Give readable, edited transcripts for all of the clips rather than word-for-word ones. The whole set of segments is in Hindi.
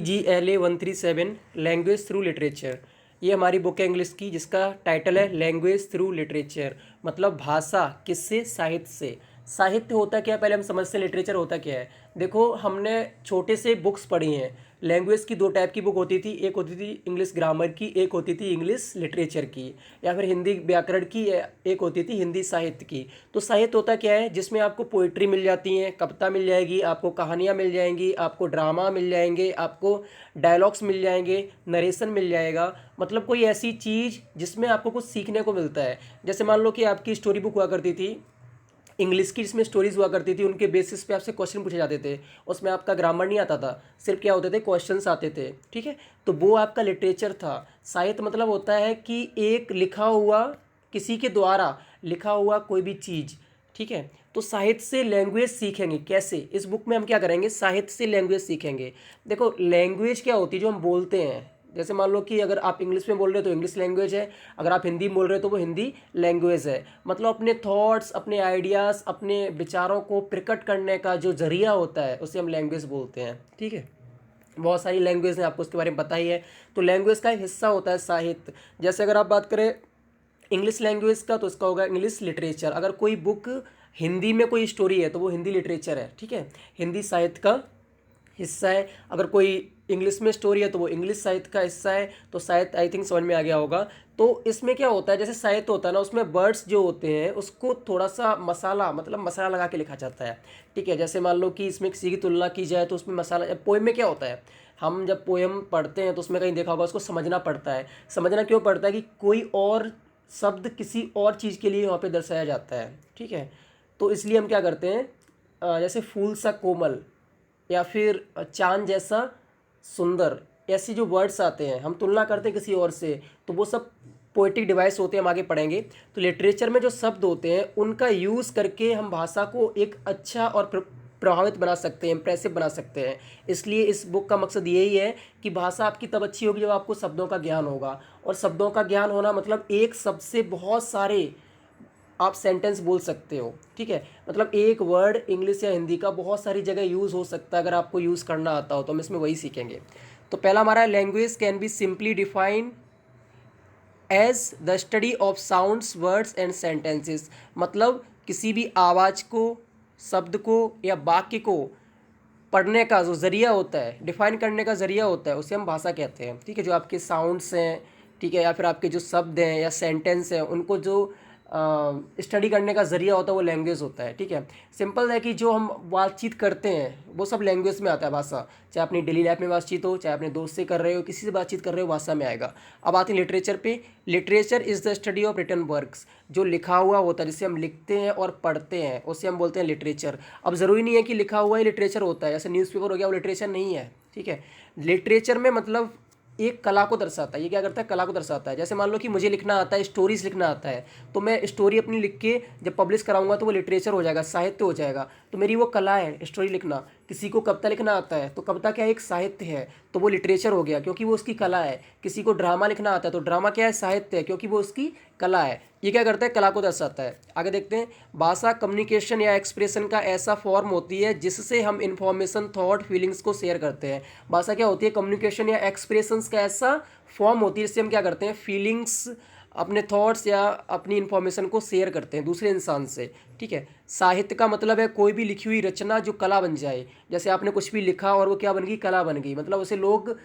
GLA 137 language through literature. ये हमारी बुक है इंग्लिश की जिसका टाइटल है लैंग्वेज थ्रू लिटरेचर, मतलब भाषा किससे, साहित्य से। साहित्य होता क्या है पहले हम समझते हैं, लिटरेचर होता क्या है। देखो हमने छोटे से बुक्स पढ़ी हैं। लैंग्वेज की दो टाइप की बुक होती थी, एक होती थी इंग्लिश ग्रामर की, एक होती थी इंग्लिश लिटरेचर की, या फिर हिंदी व्याकरण की, एक होती थी हिंदी साहित्य की। तो साहित्य होता क्या है, जिसमें आपको पोइट्री मिल जाती है, कविता मिल जाएगी, आपको कहानियाँ मिल जाएंगी, आपको ड्रामा मिल जाएंगे, आपको डायलॉग्स मिल जाएंगे, नरेशन मिल जाएगा। मतलब कोई ऐसी चीज़ जिसमें आपको कुछ सीखने को मिलता है। जैसे मान लो कि आपकी स्टोरी बुक हुआ करती थी इंग्लिश की, जिसमें स्टोरीज हुआ करती थी, उनके बेसिस पे आपसे क्वेश्चन पूछे जाते थे। उसमें आपका ग्रामर नहीं आता था, सिर्फ क्या होते थे, क्वेश्चंस आते थे। ठीक है, तो वो आपका लिटरेचर था। साहित्य मतलब होता है कि एक लिखा हुआ, किसी के द्वारा लिखा हुआ कोई भी चीज़। ठीक है, तो साहित्य से लैंग्वेज सीखेंगे कैसे, इस बुक में हम क्या करेंगे, साहित्य से लैंग्वेज सीखेंगे। देखो लैंग्वेज क्या होती है, जो हम बोलते हैं। जैसे मान लो कि अगर आप इंग्लिश में बोल रहे हो तो इंग्लिश लैंग्वेज है, अगर आप हिंदी में बोल रहे हो तो वो हिंदी लैंग्वेज है। मतलब अपने थॉट्स, अपने आइडियाज़, अपने विचारों को प्रकट करने का जो जरिया होता है उसे हम लैंग्वेज बोलते हैं। ठीक है, बहुत सारी लैंग्वेज हैं, आपको उसके बारे में पता ही है। तो लैंग्वेज का एक हिस्सा होता है साहित्य। जैसे अगर आप बात करें इंग्लिश लैंग्वेज का तो इसका होगा इंग्लिश लिटरेचर। अगर कोई बुक हिंदी में कोई स्टोरी है तो वो हिंदी लिटरेचर है। ठीक है, हिंदी साहित्य का हिस्सा है। अगर कोई इंग्लिश में स्टोरी है तो वो इंग्लिश साहित्य का हिस्सा है। तो साहित्य आई थिंक समझ में आ गया होगा। तो इसमें क्या होता है, जैसे साहित्य होता है ना, उसमें वर्ड्स जो होते हैं उसको थोड़ा सा मसाला, मतलब मसाला लगा के लिखा जाता है। ठीक है, जैसे मान लो कि इसमें किसी की तुलना की जाए तो उसमें मसाला, पोएम में क्या होता है, हम जब पोएम पढ़ते हैं तो उसमें कहीं देखा होगा उसको समझना पड़ता है। समझना क्यों पड़ता है कि कोई और शब्द किसी और चीज़ के लिए वहाँ पे दर्शाया जाता है। ठीक है, तो इसलिए हम क्या करते हैं, जैसे फूल सा कोमल, या फिर चांद जैसा सुंदर, ऐसे जो वर्ड्स आते हैं हम तुलना करते हैं किसी और से, तो वो सब पोएटिक डिवाइस होते हैं, हम आगे पढ़ेंगे। तो लिटरेचर में जो शब्द होते हैं उनका यूज़ करके हम भाषा को एक अच्छा और प्रभावित बना सकते हैं, इम्प्रेसिव बना सकते हैं। इसलिए इस बुक का मकसद यही है कि भाषा आपकी तब अच्छी होगी जब आपको शब्दों का ज्ञान होगा। और शब्दों का ज्ञान होना मतलब एक शब्द से बहुत सारे आप सेंटेंस बोल सकते हो। ठीक है, मतलब एक वर्ड इंग्लिश या हिंदी का बहुत सारी जगह यूज़ हो सकता है अगर आपको यूज़ करना आता हो। तो हम इसमें वही सीखेंगे। तो पहला हमारा language can be simply define as the study of sounds, words and sentences. मतलब किसी भी आवाज़ को, शब्द को या वाक्य को पढ़ने का जो ज़रिया होता है, डिफाइन करने का ज़रिया होता है, उसे हम भाषा कहते हैं। ठीक है, जो आपके साउंड्स हैं, ठीक है, या फिर आपके जो शब्द हैं या सेंटेंस हैं, उनको जो स्टडी करने का ज़रिया होता है वो लैंग्वेज होता है। ठीक है, सिंपल है कि जो हम बातचीत करते हैं वो सब लैंग्वेज में आता है भाषा। चाहे अपनी डेली लाइफ में बातचीत हो, चाहे अपने दोस्त से कर रहे हो, किसी से बातचीत कर रहे हो, भाषा में आएगा। अब आते हैं लिटरेचर पे। Literature is the study of written works. जो लिखा हुआ होता है, जिसे हम लिखते हैं और पढ़ते हैं, उसे हम बोलते हैं लिटरेचर। अब ज़रूरी नहीं है कि लिखा हुआ ही लिटरेचर होता है, जैसे न्यूज़पेपर हो गया वो लिटरेचर नहीं है। ठीक है, लिटरेचर में मतलब एक कला को दर्शाता है। ये क्या करता है, कला को दर्शाता है। जैसे मान लो कि मुझे लिखना आता है, स्टोरीज लिखना आता है, तो मैं स्टोरी अपनी लिख के जब पब्लिश कराऊंगा तो वो लिटरेचर हो जाएगा, साहित्य हो जाएगा। तो मेरी वो कला है स्टोरी लिखना। किसी को कविता लिखना आता है तो कविता क्या है, एक साहित्य है, तो वो लिटरेचर हो गया क्योंकि वो उसकी कला है। किसी को ड्रामा लिखना आता है तो ड्रामा क्या है, साहित्य है, क्योंकि वो उसकी कला है। ये क्या करता है, कला को दर्शाता है। आगे देखते हैं। भाषा कम्युनिकेशन या एक्सप्रेशन का ऐसा फॉर्म होती है जिससे हम इंफॉर्मेशन, थॉट, फीलिंग्स को शेयर करते हैं। भाषा क्या होती है, कम्युनिकेशन या एक्सप्रेशंस का ऐसा फॉर्म होती है जिससे हम क्या करते हैं, फीलिंग्स, अपने थॉट्स या अपनी इन्फॉर्मेशन को शेयर करते हैं दूसरे इंसान से। ठीक है, साहित्य का मतलब है कोई भी लिखी हुई रचना जो कला बन जाए। जैसे आपने कुछ भी लिखा और वो क्या बन गई, कला बन गई। मतलब उसे लोग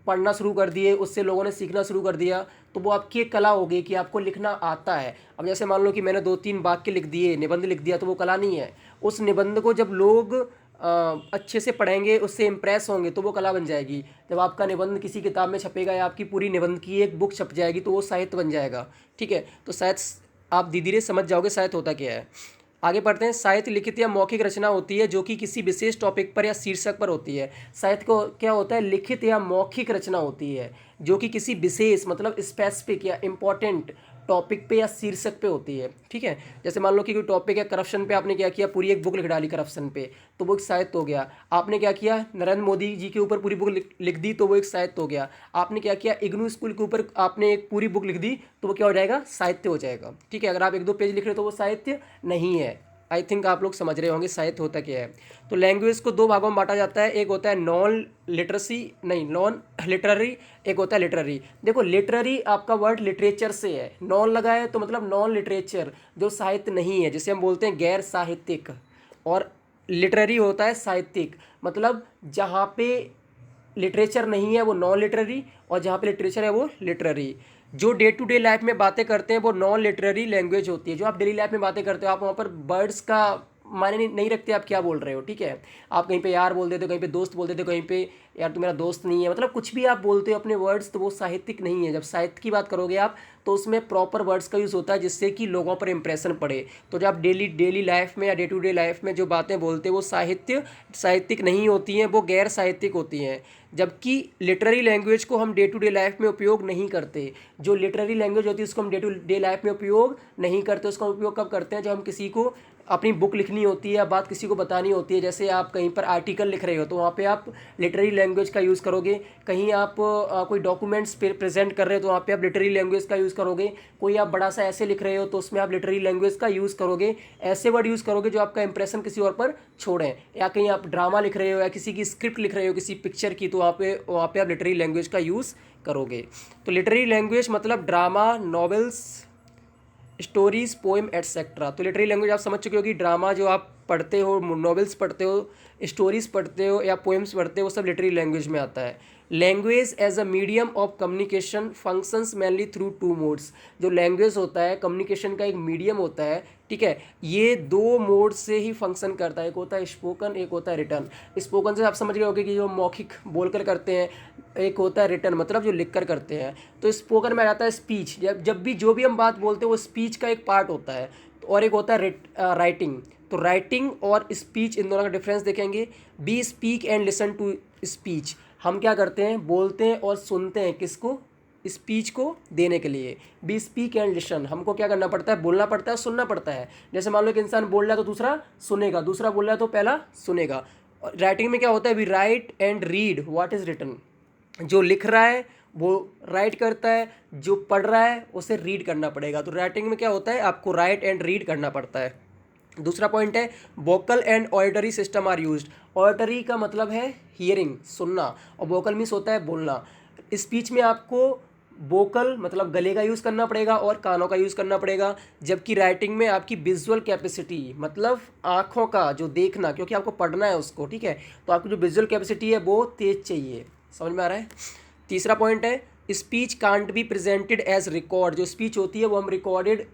पढ़ना शुरू कर दिए, उससे लोगों ने सीखना शुरू कर दिया, तो वो आपकी एक कला हो गई कि आपको लिखना आता है। अब जैसे मान लो कि मैंने 2-3 वाक्य लिख दिए, निबंध लिख दिया, तो वो कला नहीं है। उस निबंध को जब लोग अच्छे से पढ़ेंगे, उससे इम्प्रेस होंगे, तो वो कला बन जाएगी। जब आपका निबंध किसी किताब में छपेगा या आपकी पूरी निबंध की एक बुक छप जाएगी तो वो साहित्य बन जाएगा। ठीक है, तो साहित्य आप धीरे धीरे समझ जाओगे साहित्य होता क्या है। आगे पढ़ते हैं। साहित्य लिखित या मौखिक रचना होती है जो कि किसी विशेष टॉपिक पर या शीर्षक पर होती है। साहित्य को क्या होता है, लिखित या मौखिक रचना होती है जो कि किसी विशेष, मतलब स्पेसिफिक या इम्पोर्टेंट टॉपिक पे या शीर्षक पे होती है। ठीक है, जैसे मान लो कि कोई टॉपिक है करप्शन पे, आपने क्या किया, पूरी एक बुक लिख डाली करप्शन पे, तो वो एक साहित्य हो गया। आपने क्या किया, नरेंद्र मोदी जी के ऊपर पूरी बुक लिख दी, तो वो एक साहित्य हो गया। आपने क्या किया, इग्नू स्कूल के ऊपर आपने एक पूरी बुक लिख दी, तो वो क्या हो जाएगा, साहित्य हो जाएगा। ठीक है, अगर आप 1-2 पेज लिख रहे हो तो वो साहित्य नहीं है। आई थिंक आप लोग समझ रहे होंगे साहित्य होता क्या है। तो लैंग्वेज को दो भागों में बांटा जाता है, एक होता है नॉन लिटरेरी, एक होता है लिटरेरी। देखो लिटरेरी आपका वर्ड लिटरेचर से है, नॉन लगा है तो मतलब नॉन लिटरेचर, जो साहित्य नहीं है, जिसे हम बोलते हैं गैर साहित्यिक। और लिटरेरी होता है साहित्यिक, मतलब जहाँ पे लिटरेचर नहीं है वो नॉन लिटरेरी, और जहाँ पे लिटरेचर है वो लिटरेरी। जो डे टू डे लाइफ में बातें करते हैं वो नॉन लिटरेरी लैंग्वेज होती है। जो आप डेली लाइफ में बातें करते हो, आप वहाँ पर वर्ड्स का मायने नहीं रखते आप क्या बोल रहे हो, ठीक है। आप कहीं पे यार बोल देते हो, कहीं पे दोस्त बोल देते हो, कहीं पे यार तू मेरा दोस्त नहीं है, मतलब कुछ भी आप बोलते हो अपने वर्ड्स, तो वो साहित्यिक नहीं है। जब साहित्य की बात करोगे आप, तो उसमें प्रॉपर वर्ड्स का यूज़ होता है जिससे कि लोगों पर इंप्रेशन पड़े। तो जब आप डेली लाइफ में या डे टू डे लाइफ में जो बातें बोलते हैं वो साहित्यिक नहीं होती हैं, वो गैर साहित्यिक होती हैं। जबकि लिटरेरी लैंग्वेज को हम डे टू डे लाइफ में उपयोग नहीं करते। जो लिटरेरी लैंग्वेज होती है उसको हम डे टू डे लाइफ में उपयोग नहीं करते। उसका उपयोग कब करते हैं, जब हम किसी को अपनी बुक लिखनी होती है या बात किसी को बतानी होती है। जैसे आप कहीं पर आर्टिकल लिख रहे हो तो वहाँ पे आप लिटरेरी लैंग्वेज का यूज़ करोगे। कहीं आप कोई डॉक्यूमेंट्स प्रेजेंट कर रहे हो तो वहाँ पे आप लिटरेरी लैंग्वेज का यूज़ करोगे। कोई आप बड़ा सा ऐसे लिख रहे हो तो उसमें आप लिटरेरी लैंग्वेज का यूज़ करोगे। ऐसे वर्ड यूज़ करोगे जो आपका इंप्रेशन किसी और पर छोड़ें। या कहीं आप ड्रामा लिख रहे हो या किसी की स्क्रिप्ट लिख रहे हो किसी पिक्चर की, तो वहाँ पे आप लिटरेरी लैंग्वेज का यूज़ करोगे। तो लिटरेरी लैंग्वेज मतलब drama, novels, stories, poem etcetera. तो लिटरेरी लैंग्वेज आप समझ चुके हो कि ड्रामा जो आप पढ़ते हो, नॉवेल्स पढ़ते हो, स्टोरीज पढ़ते हो या पोएम्स पढ़ते हो, वो सब लिटरेरी लैंग्वेज में आता है। Language as a medium of communication functions mainly through two modes. जो लैंग्वेज होता है कम्युनिकेशन का एक मीडियम होता है, ठीक है। ये दो मोड से ही फंक्शन करता है, एक होता है स्पोकन, एक होता है रिटन। स्पोकन से आप समझ गए होगे कि जो मौखिक बोलकर करते हैं, एक होता है रिटन मतलब जो लिखकर करते हैं। तो स्पोकन में आ जाता है स्पीच, जब भी जो भी हम बात बोलते हैं वो स्पीच का एक पार्ट होता है। और एक होता है राइटिंग। तो राइटिंग और स्पीच, इन दोनों का डिफरेंस देखेंगे। We speak and listen to speech. हम क्या करते हैं, बोलते हैं और सुनते हैं, किसको, स्पीच को देने के लिए। बी स्पीक एंड लिसन, हमको क्या करना पड़ता है, बोलना पड़ता है, सुनना पड़ता है। जैसे मान लो एक इंसान बोल रहा है तो दूसरा सुनेगा, दूसरा बोल रहा है तो पहला सुनेगा। राइटिंग में क्या होता है, we write and read what is written. जो लिख रहा है वो राइट करता है, जो पढ़ रहा है उसे रीड करना पड़ेगा। तो राइटिंग में क्या होता है, आपको राइट एंड रीड करना पड़ता है। दूसरा पॉइंट है vocal and auditory system are used. Auditory का मतलब है हियरिंग, सुनना, और वोकल मीन्स होता है बोलना। स्पीच में आपको वोकल मतलब गले का यूज़ करना पड़ेगा और कानों का यूज़ करना पड़ेगा। जबकि राइटिंग में आपकी विजुअल कैपेसिटी मतलब आँखों का जो देखना, क्योंकि आपको पढ़ना है उसको, ठीक है। तो आपकी जो विजुअल कैपेसिटी है वो तेज चाहिए। समझ में आ रहा है। तीसरा पॉइंट है speech can't be presented as record. जो स्पीच होती है वो हम रिकॉर्डेड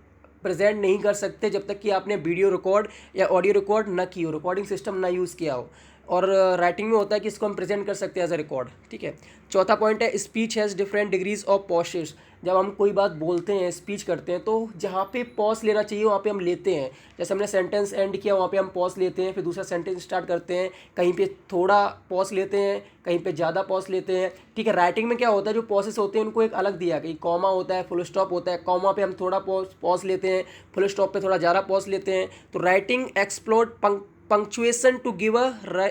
प्रेजेंट नहीं कर सकते जब तक कि आपने वीडियो रिकॉर्ड या ऑडियो रिकॉर्ड ना की हो, रिकॉर्डिंग सिस्टम ना यूज़ किया हो। और राइटिंग में होता है कि इसको हम प्रेजेंट कर सकते हैं एज अ रिकॉर्ड, ठीक है। चौथा पॉइंट है speech has different degrees of possesses. जब हम कोई बात बोलते हैं, स्पीच करते हैं, तो जहाँ पे पॉज लेना चाहिए वहाँ पे हम लेते हैं। जैसे हमने सेंटेंस एंड किया वहाँ पे हम पॉज लेते हैं, फिर दूसरा सेंटेंस स्टार्ट करते हैं, कहीं पे थोड़ा पॉज लेते हैं, कहीं पे ज़्यादा पॉज लेते हैं, ठीक है। राइटिंग में क्या होता है, जो पॉसेस होते हैं उनको एक अलग दिया, कहीं कॉमा होता है, फुल स्टॉप होता है। कॉमा पे हम थोड़ा पॉज लेते हैं, फुल स्टॉप पे थोड़ा ज़्यादा पॉज लेते हैं। तो writing explore punctuation to give a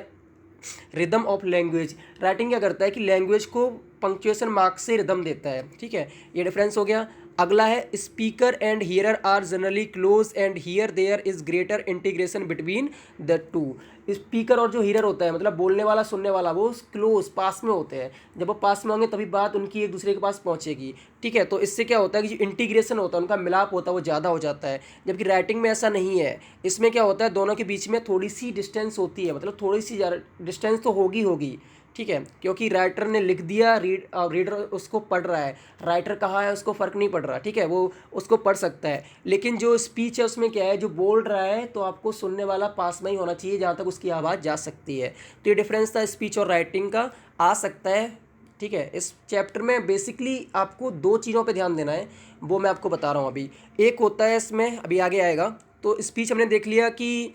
rhythm of language. Writing क्या करता है कि लैंग्वेज को पंक्चुएशन मार्क से रिदम देता है, ठीक है। ये डिफरेंस हो गया। अगला है speaker and hearer are generally close and here there is greater integration between the two. Speaker और जो हियरर होता है मतलब बोलने वाला सुनने वाला, वो क्लोज पास में होते हैं। जब वो पास में होंगे तभी बात उनकी एक दूसरे के पास पहुंचेगी, ठीक है। तो इससे क्या होता है कि जो इंटीग्रेशन होता है, उनका मिलाप होता है, वो ज़्यादा हो जाता है। जबकि राइटिंग में ऐसा नहीं है। इसमें क्या होता है, दोनों के बीच में थोड़ी सी डिस्टेंस होती है, मतलब थोड़ी सी डिस्टेंस तो होगी, ठीक है। क्योंकि राइटर ने लिख दिया, रीडर उसको पढ़ रहा है। राइटर कहाँ है उसको फ़र्क नहीं पड़ रहा, ठीक है, वो उसको पढ़ सकता है। लेकिन जो स्पीच है उसमें क्या है, जो बोल रहा है तो आपको सुनने वाला पास में ही होना चाहिए जहाँ तक उसकी आवाज़ जा सकती है। तो ये डिफरेंस था स्पीच और राइटिंग का, आ सकता है, ठीक है। इस चैप्टर में बेसिकली आपको दो चीज़ों पे ध्यान देना है, वो मैं आपको बता रहा हूँ अभी। एक होता है इसमें अभी आगे आएगा। तो स्पीच हमने देख लिया कि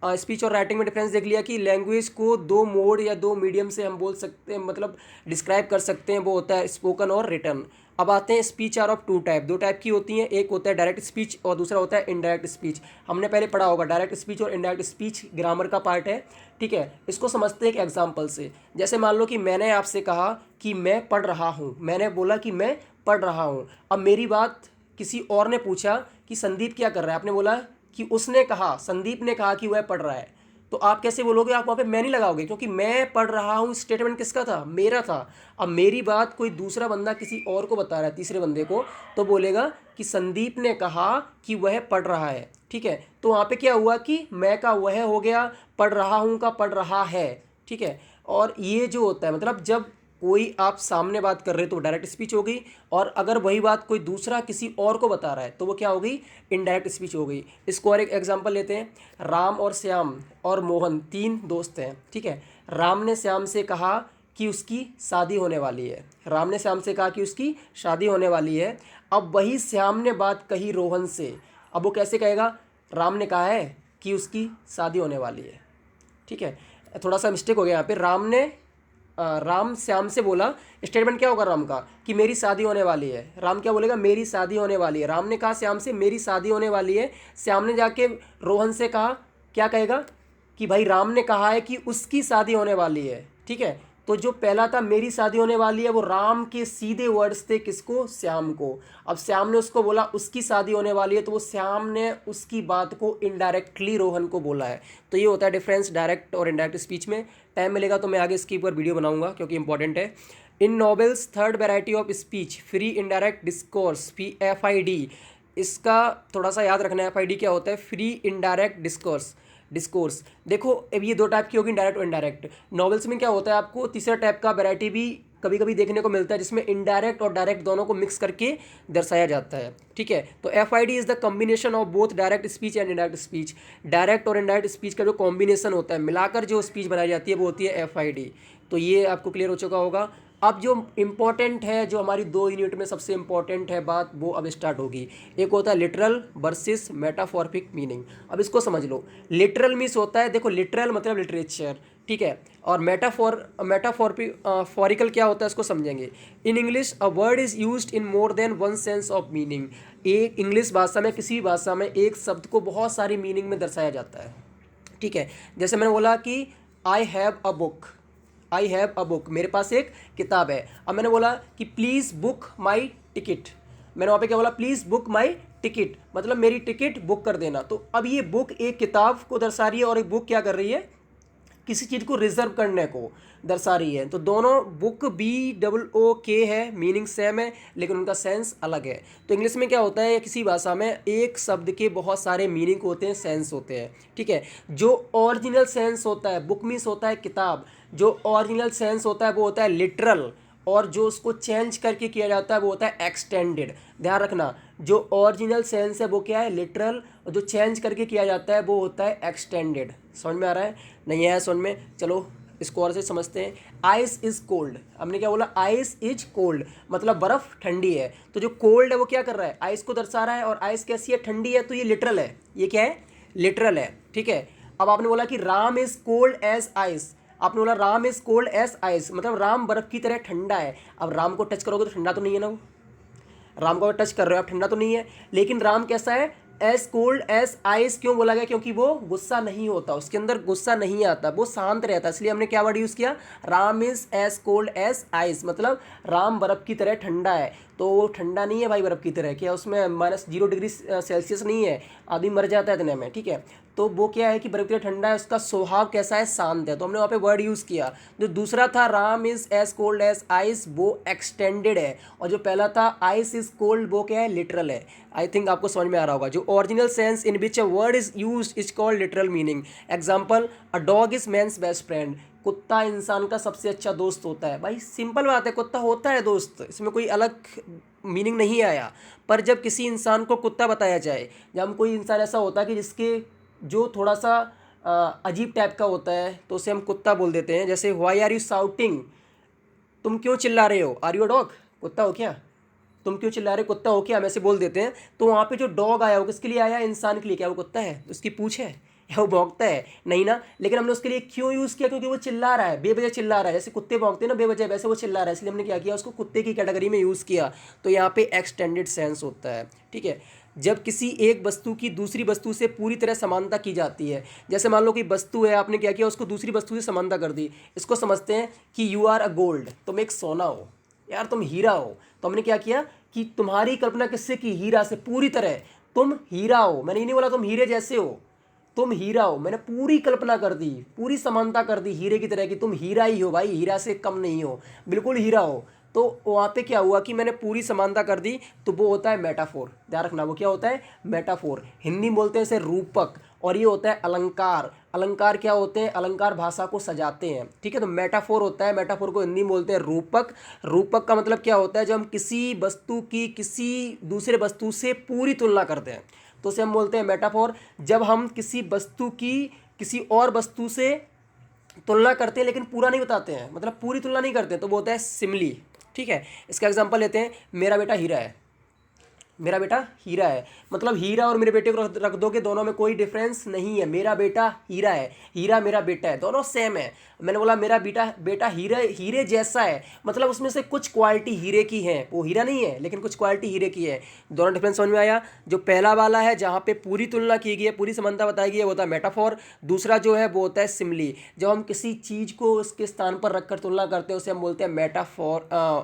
स्पीच और राइटिंग में डिफरेंस देख लिया कि लैंग्वेज को दो मोड या दो मीडियम से हम बोल सकते हैं, मतलब डिस्क्राइब कर सकते हैं, वो होता है स्पोकन और रिटन। अब आते हैं speech are of two type, दो टाइप की होती हैं। एक होता है डायरेक्ट स्पीच और दूसरा होता है इनडायरेक्ट स्पीच। हमने पहले पढ़ा होगा डायरेक्ट स्पीच और इनडायरेक्ट स्पीच ग्रामर का पार्ट है, ठीक है। इसको समझते हैं एक एग्जाम्पल से। जैसे मान लो कि मैंने आपसे कहा कि मैं पढ़ रहा हूँ, मैंने बोला कि मैं पढ़ रहा हूँ। अब मेरी बात किसी और ने पूछा कि संदीप क्या कर रहा है, आपने बोला कि उसने कहा, संदीप ने कहा कि वह पढ़ रहा है, तो आप कैसे बोलोगे? आप वहाँ पे मैं नहीं लगाओगे, क्योंकि मैं पढ़ रहा हूँ स्टेटमेंट किसका था? मेरा था। अब मेरी बात कोई दूसरा बंदा किसी और को बता रहा है, तीसरे बंदे को, तो बोलेगा कि संदीप ने कहा कि वह पढ़ रहा है। ठीक है, तो वहाँ पे क्या हुआ कि मैं का वह हो गया, पढ़ रहा हूँ का पढ़ रहा है। ठीक है, और ये जो होता है, मतलब जब कोई आप सामने बात कर रहे हो तो डायरेक्ट स्पीच हो गई, और अगर वही बात कोई दूसरा किसी और को बता रहा है तो वो क्या हो गई? इनडायरेक्ट स्पीच हो गई। इसको और एक एग्जांपल लेते हैं। राम और श्याम और मोहन 3 दोस्त हैं। ठीक है, राम ने श्याम से कहा कि उसकी शादी होने वाली है। राम ने श्याम से कहा कि उसकी शादी होने वाली है। अब वही श्याम ने बात कही रोहन से। अब वो कैसे कहेगा? राम ने कहा है कि उसकी शादी होने वाली है। ठीक है, थोड़ा सा मिस्टेक हो गया यहाँ पे। राम श्याम से बोला, स्टेटमेंट क्या होगा राम का? कि मेरी शादी होने वाली है। राम क्या बोलेगा? मेरी शादी होने वाली है। राम ने कहा श्याम से मेरी शादी होने वाली है। श्याम ने जाके रोहन से कहा, क्या कहेगा? कि भाई राम ने कहा है कि उसकी शादी होने वाली है। ठीक है, तो जो पहला था मेरी शादी होने वाली है, वो राम के सीधे वर्ड्स थे किसको? श्याम को। अब श्याम ने उसको बोला उसकी शादी होने वाली है, तो वो श्याम ने उसकी बात को इनडायरेक्टली रोहन को बोला है। तो ये होता है डिफरेंस डायरेक्ट और इनडायरेक्ट स्पीच में। टाइम मिलेगा तो मैं आगे इसके ऊपर वीडियो बनाऊंगा क्योंकि इंपॉर्टेंट है। इन novels third variety of speech free indirect discourse, FID, इसका थोड़ा सा याद रखना है। FID क्या होता है? Free indirect discourse. देखो अब ये 2 टाइप की होगी, डायरेक्ट और इनडायरेक्ट। नॉवेल्स में क्या होता है, आपको तीसरा टाइप का वैरायटी भी कभी कभी देखने को मिलता है, जिसमें इनडायरेक्ट और डायरेक्ट दोनों को मिक्स करके दर्शाया जाता है। ठीक है, तो FID is the combination of both direct speech and indirect speech. Direct और इनडायरेक्ट स्पीच का जो कॉम्बिनेशन होता है, मिलाकर जो स्पीच बनाई जाती है, वो होती है FID। तो ये आपको क्लियर हो चुका होगा। अब जो इम्पॉर्टेंट है, जो हमारी 2 यूनिट में सबसे इम्पॉर्टेंट है बात, वो अब स्टार्ट होगी। एक होता है लिटरल वर्सेस मेटाफॉरिक मीनिंग। अब इसको समझ लो। लिटरल मीन्स होता है, देखो लिटरल मतलब लिटरेचर, ठीक है, और मेटाफॉरिकल क्या होता है इसको समझेंगे। In English a word is used in more than one sense of meaning. एक इंग्लिश भाषा में, किसी भी भाषा में एक शब्द को बहुत सारी मीनिंग में दर्शाया जाता है। ठीक है, जैसे मैंने बोला कि I have a book, I have a book, मेरे पास एक किताब है। अब मैंने बोला कि प्लीज़ बुक माई टिकट, मैंने वहाँ पे क्या बोला? प्लीज़ बुक माई टिकट, मतलब मेरी टिकट बुक कर देना। तो अब ये बुक एक किताब को दर्शा रही है, और एक बुक क्या कर रही है? किसी चीज़ को रिजर्व करने को दर्शा रही है। तो दोनों बुक BOOK है, मीनिंग सेम है, लेकिन उनका सेंस अलग है। तो इंग्लिश में क्या होता है, किसी भाषा में एक शब्द के बहुत सारे मीनिंग होते हैं, सेंस होते हैं। ठीक है, जो ओरिजिनल सेंस होता है, बुक मीन्स होता है किताब, जो ओरिजिनल सेंस होता है वो होता है लिटरल, और जो उसको चेंज करके किया जाता है वो होता है एक्सटेंडेड। ध्यान रखना, जो ओरिजिनल सेंस है वो क्या है? लिटरल, और जो चेंज करके किया जाता है वो होता है एक्सटेंडेड। समझ में आ रहा है? नहीं आया समझ में? चलो इसको और से समझते हैं। आइस इज कोल्ड, हमने क्या बोला? आइस इज कोल्ड मतलब बर्फ़ ठंडी है। तो जो कोल्ड है वो क्या कर रहा है? आइस को दर्शा रहा है, और आइस कैसी है? ठंडी है। तो ये लिटरल है, ये क्या है? लिटरल है। ठीक है, अब आपने बोला कि Ram is cold as ice, आपने बोला Ram is cold as ice, मतलब राम बर्फ की तरह ठंडा है। अब राम को टच करोगे तो ठंडा तो नहीं है ना, वो राम को टच कर रहे हो आप, ठंडा तो नहीं है। लेकिन राम कैसा है? As cold as ice. क्यों बोला गया? क्योंकि वो गुस्सा नहीं होता, उसके अंदर गुस्सा नहीं आता, वो शांत रहता, इसलिए हमने क्या वर्ड यूज़ किया? Ram is as cold as ice, मतलब राम बर्फ़ की तरह ठंडा है। तो वो ठंडा नहीं है भाई बर्फ़ की तरह, क्या उसमें -0 डिग्री सेल्सियस नहीं है, आदमी मर जाता है इतने में। ठीक है, तो वो क्या है कि बर्फ़ की तरह ठंडा है, उसका स्वभाव कैसा है? शांत है। तो हमने वहाँ पे वर्ड यूज़ किया। जो दूसरा था Ram is as cold as ice, वो एक्सटेंडेड है, और जो पहला था आइस इज़ कोल्ड, वो क्या है? लिटरल है। आई थिंक आपको समझ में आ रहा होगा। जो original sense in which a word is used is called literal meaning. Example, a dog is man's best friend, कुत्ता इंसान का सबसे अच्छा दोस्त होता है। भाई सिंपल बात है, कुत्ता होता है दोस्त, इसमें कोई अलग मीनिंग नहीं आया। पर जब किसी इंसान को कुत्ता बताया जाए, जब हम कोई इंसान ऐसा होता है कि जिसके जो थोड़ा सा अजीब टाइप का होता है, तो उसे हम कुत्ता बोल देते हैं। जैसे व्हाई आर यू शाउटिंग, तुम क्यों चिल्ला रहे हो? आर यू अ डॉग, कुत्ता हो क्या? तुम क्यों चिल्ला रहे हो, कुत्ता हो क्या? हम ऐसे बोल देते हैं। तो वहाँ पे जो डॉग आया वो किसके लिए आया? इंसान के लिए। क्या वो कुत्ता है? उसकी पूंछ है या वो भौंकता है? नहीं ना। लेकिन हमने उसके लिए क्यों यूज़ किया? क्योंकि वो चिल्ला रहा है, बेवजह चिल्ला रहा है। जैसे कुत्ते भौंकते हैं ना बेवजह, वैसे वो चिल्ला रहा है, इसलिए हमने क्या किया? उसको कुत्ते की कैटेगरी में यूज़ किया। तो यहाँ पे एक्सटेंडेड सेंस होता है। ठीक है, जब किसी एक वस्तु की दूसरी वस्तु से पूरी तरह समानता की जाती है। जैसे मान लो कि वस्तु है, आपने क्या किया? उसको दूसरी वस्तु से समानता कर दी। इसको समझते हैं कि यू आर अ गोल्ड, तुम एक सोना हो, यार तुम हीरा हो। तो हमने क्या किया कि तुम्हारी कल्पना किससे की? हीरा से, पूरी तरह। तुम हीरा हो, मैंने ये नहीं बोला तुम हीरे जैसे हो, तुम हीरा हो, मैंने पूरी कल्पना कर दी, पूरी समानता कर दी हीरे की तरह की, तुम हीरा ही हो भाई, हीरा से कम नहीं हो, बिल्कुल हीरा हो। तो वहाँ पे क्या हुआ कि मैंने पूरी समानता कर दी, तो वो होता है मेटाफोर। ध्यान रखना, वो क्या होता है? मेटाफोर। हिंदी में बोलते हैं इसे रूपक, और ये होता है अलंकार। अलंकार क्या होते हैं? अलंकार भाषा को सजाते हैं, ठीक है। तो मेटाफोर होता है, मेटाफोर को हिंदी में बोलते हैं रूपक। रूपक का मतलब क्या होता है? जब हम किसी वस्तु की किसी दूसरे वस्तु से पूरी तुलना करते हैं तो उसे हम बोलते हैं मेटाफोर। जब हम किसी वस्तु की किसी और वस्तु से तुलना करते हैं लेकिन पूरा नहीं बताते हैं, मतलब पूरी तुलना नहीं करते हैं, तो वो होता है सिमली, ठीक है। इसका एग्जांपल लेते हैं, मेरा बेटा हीरा है। मेरा बेटा हीरा है, मतलब हीरा और मेरे बेटे को रख दोगे, दोनों में कोई डिफरेंस नहीं है। मेरा बेटा हीरा है, हीरा मेरा बेटा है, दोनों सेम है। मैंने बोला मेरा बेटा बेटा हीरे जैसा है, मतलब उसमें से कुछ क्वालिटी हीरे की है, वो हीरा नहीं है लेकिन कुछ क्वालिटी हीरे की है। दोनों डिफरेंस समझ में आया? जो पहला वाला है जहाँ पे पूरी तुलना की गई है, पूरी समानता बताई गई है, वो होता है मेटाफोर। दूसरा जो है वो होता है सिमली। जब हम किसी चीज़ को उसके स्थान पर रखकर तुलना करते हैं उसे हम बोलते हैं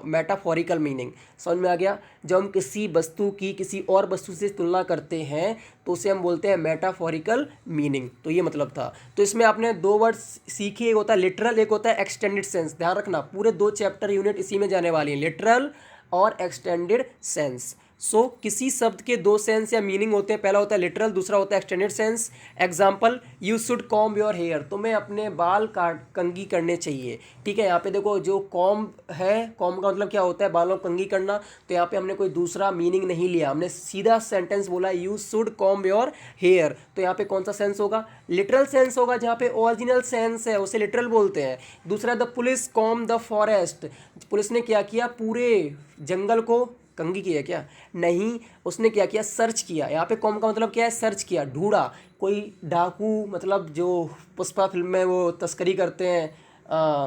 मेटाफोरिकल मीनिंग। समझ में आ गया? जब हम किसी वस्तु की किसी और वस्तु से तुलना करते हैं तो उसे हम बोलते हैं मेटाफोरिकल मीनिंग। तो ये मतलब था। तो इसमें आपने दो वर्ड सीखे, एक होता है लिटरल, एक होता है एक्सटेंडेड सेंस। ध्यान रखना, पूरे 2 चैप्टर यूनिट इसी में जाने वाली हैं, लिटरल और एक्सटेंडेड सेंस। सो किसी शब्द के 2 सेंस या मीनिंग होते हैं, पहला होता है लिटरल, दूसरा होता है extended sense. Example, you should comb your hair, तुम्हें अपने बाल कंघी करने चाहिए, ठीक है। यहाँ पे देखो, जो कॉम्ब है, कॉम्ब का मतलब क्या होता है? बालों कंघी करना। तो यहाँ पे हमने कोई दूसरा मीनिंग नहीं लिया, हमने सीधा सेंटेंस बोला you should comb your hair. तो यहाँ पे कौन सा सेंस होगा? लिटरल सेंस होगा। जहाँ पे ओरिजिनल सेंस है उसे लिटरल बोलते हैं। दूसरा, the police comb the forest, police ने क्या किया? पूरे जंगल को कंघी किया क्या? नहीं, उसने क्या किया? सर्च किया। यहाँ पे कॉम का मतलब क्या है? सर्च किया, ढूंढा। कोई डाकू, मतलब जो पुष्पा फिल्म में वो तस्करी करते हैं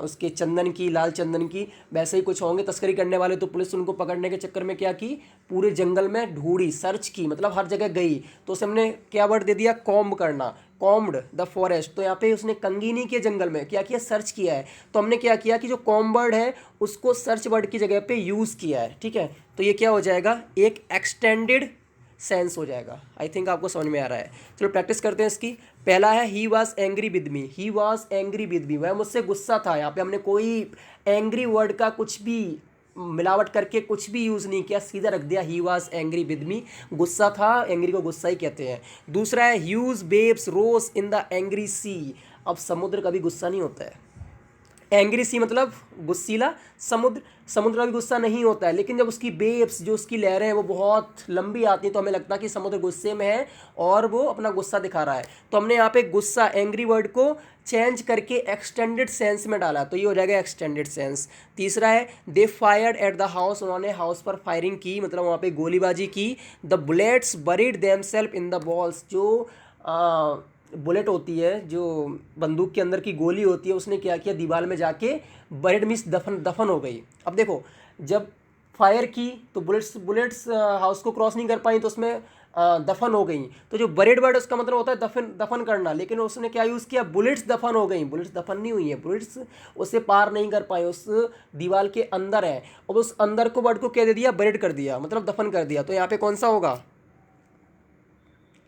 उसके चंदन की, लाल चंदन की, वैसे ही कुछ होंगे तस्करी करने वाले। तो पुलिस उनको पकड़ने के चक्कर में क्या की? पूरे जंगल में ढूंढी, सर्च की, मतलब हर जगह गई। तो उसे हमने क्या वर्ड दे दिया? कॉम्ब करना, कॉम्ब्ड द फॉरेस्ट। तो यहाँ पे उसने कंघी नहीं किया जंगल में, क्या किया? सर्च किया है। तो हमने क्या किया कि जो कॉम्ब वर्ड है उसको सर्च वर्ड की जगह पे यूज़ किया है, ठीक है। तो ये क्या हो जाएगा? एक एक्सटेंडेड सेंस हो जाएगा। आई थिंक आपको समझ में आ रहा है। चलो प्रैक्टिस करते हैं इसकी। पहला है he was angry with me, he was angry with me, वह मुझसे गुस्सा था। यहाँ पे हमने कोई एंग्री वर्ड का कुछ भी मिलावट करके कुछ भी यूज़ नहीं किया, सीधा रख दिया he was angry with me, गुस्सा था। एंग्री को गुस्सा ही कहते हैं। दूसरा है huge waves rose in the angry sea, अब समुद्र कभी गुस्सा नहीं होता है। एंग्री सी मतलब गुस्सीला समुद्र, समुद्र का भी गुस्सा नहीं होता है, लेकिन जब उसकी वेव्स, जो उसकी लहरें हैं वो बहुत लंबी आती हैं तो हमें लगता है कि समुद्र गुस्से में है और वो अपना गुस्सा दिखा रहा है। तो हमने यहाँ पे गुस्सा, एंग्री वर्ड को चेंज करके एक्सटेंडेड सेंस में डाला, तो ये हो जाएगा एक्सटेंडेड सेंस। तीसरा है they fired at the house, उन्होंने हाउस पर फायरिंग की, मतलब वहाँ पे गोलीबाजी की। The bullets buried themselves in the walls, जो बुलेट होती है, जो बंदूक के अंदर की गोली होती है, उसने क्या किया? दीवार में जाके बरीड मीन्स दफन हो गई। अब देखो, जब फायर की तो बुलेट्स हाउस को क्रॉस नहीं कर पाई, तो उसमें दफन हो गई। तो जो बरीड वर्ड उसका मतलब होता है दफन करना, लेकिन उसने क्या यूज़ किया? बुलेट्स दफन हो गई। बुलेट्स दफन नहीं हुई है, बुलेट्स उसे पार नहीं कर पाए, उस दीवार के अंदर है, और उस अंदर को वर्ड को क्या दे दिया? बरीड कर दिया, मतलब दफन कर दिया। तो यहाँ पे कौन सा होगा?